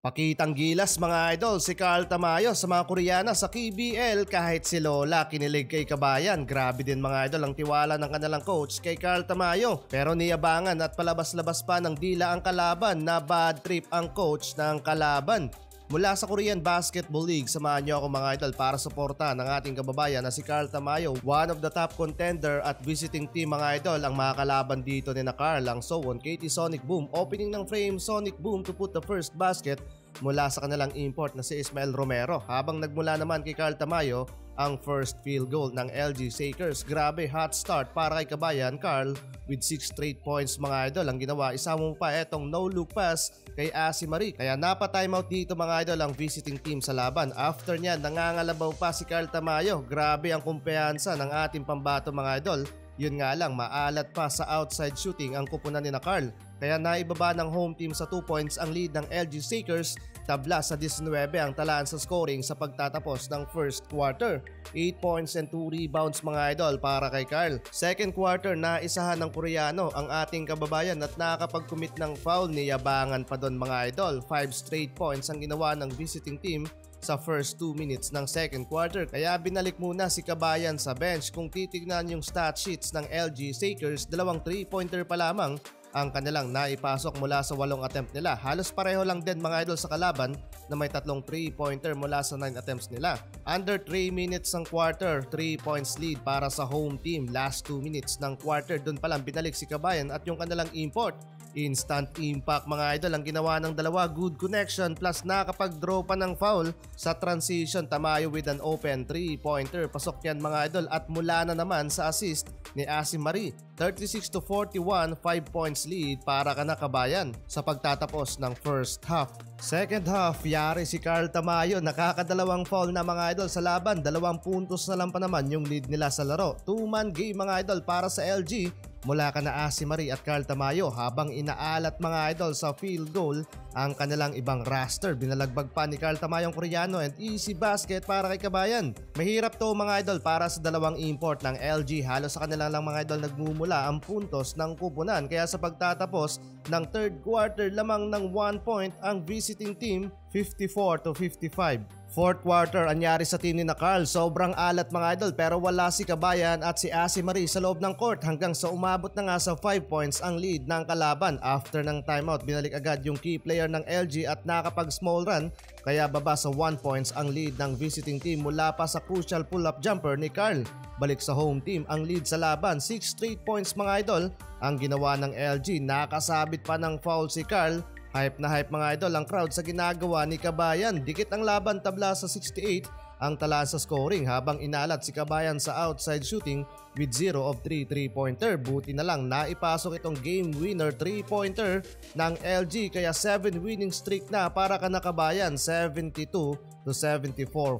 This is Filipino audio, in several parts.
Pakitang gilas mga idol si Carl Tamayo sa mga Koreana sa KBL kahit si Lola kinilig kay Kabayan. Grabe din mga idol ang tiwala ng kanilang coach kay Carl Tamayo. Pero niyabangan at palabas-labas pa ng dila ang kalaban na bad trip ang coach ng kalaban. Mula sa Korean Basketball League, samahan niyo ako mga idol para suporta ng ating kababayan na si Carl Tamayo. One of the top contender at visiting team mga idol ang mga kalaban dito ni na Carl. Ang Suwon KT Sonic Boom, opening ng frame Sonic Boom to put the first basket mula sa kanilang import na si Ismael Romero. Habang nagmula naman kay Carl Tamayo ang first field goal ng LG Shakers. Grabe hot start para kay Kabayan Carl with 6 straight points mga idol. Ang ginawa, isama mo pa etong no look pass kay Asi Marie. Kaya napa-timeout dito mga idol ang visiting team sa laban. After niyan, nangangalabaw pa si Carl Tamayo. Grabe ang kumpiyansa ng ating pambato mga idol. Yun nga lang, maalat pa sa outside shooting ang kupunan ni na Carl. Kaya naibaba ng home team sa 2 points ang lead ng LG Shakers. Tabla sa 19 ang talaan sa scoring sa pagtatapos ng first quarter. 8 points and 2 rebounds mga idol para kay Carl. Second quarter na isahan ng Koreano ang ating kababayan at nakakapag-commit ng foul. Niyabangan pa doon mga idol. 5 straight points ang ginawa ng visiting team sa first 2 minutes ng second quarter. Kaya binalik muna si Kabayan sa bench. Kung titignan yung stat sheets ng LG Shakers, 2 3-pointer pa lamang ang kanilang naipasok mula sa 8 attempt nila. Halos pareho lang din mga idol sa kalaban na may 3 3-pointer mula sa 9 attempts nila. Under 3 minutes ng quarter, 3 points lead para sa home team. Last 2 minutes ng quarter, dun palang binalik si Kabayan at yung kanilang import. Instant impact mga idol ang ginawa ng dalawa, good connection plus nakapag-draw pa ng foul sa transition. Tamayo with an open 3-pointer, pasok yan mga idol at mula na naman sa assist ni Asi Marie. 36-41, 5 points lead para ka na Kabayan sa pagtatapos ng first half. Second half, yari si Carl Tamayo, nakakadalawang foul na mga idol sa laban. 2 puntos na lang pa naman yung lead nila sa laro. 2-man game mga idol para sa LG. Mula ka na Asi Marie at Carl Tamayo habang inaalat mga idol sa field goal ang kanilang ibang roster. Binalagbag pa ni Carl Tamayo ang Koreano and easy basket para kay Kabayan. Mahirap to mga idol para sa dalawang import ng LG. Halos sa kanila lang mga idol nagmumula ang puntos ng kupunan. Kaya sa pagtatapos ng third quarter lamang ng 1 point ang visiting team, 54-55. Fourth quarter, anyari sa team ni na Carl. Sobrang alat mga idol pero wala si Kabayan at si Asi Marie sa loob ng court hanggang sa umabot na nga sa 5 points ang lead ng kalaban. After ng timeout, binalik agad yung key player ng LG at nakapag small run kaya baba sa 1 points ang lead ng visiting team mula pa sa crucial pull-up jumper ni Carl. Balik sa home team ang lead sa laban, 6 straight points mga idol ang ginawa ng LG. Nakasabit pa ng foul si Carl. Hype na hype mga idol ang crowd sa ginagawa ni Kabayan. Dikit ang laban, tabla sa 68 ang talaan sa scoring habang inalat si Kabayan sa outside shooting with 0 of 3 3-pointer. Buti na lang naipasok itong game winner 3-pointer ng LG kaya 7 winning streak na para ka na Kabayan. 72-74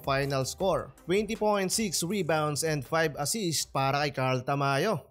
final score. 20.6 rebounds and 5 assists para kay Carl Tamayo.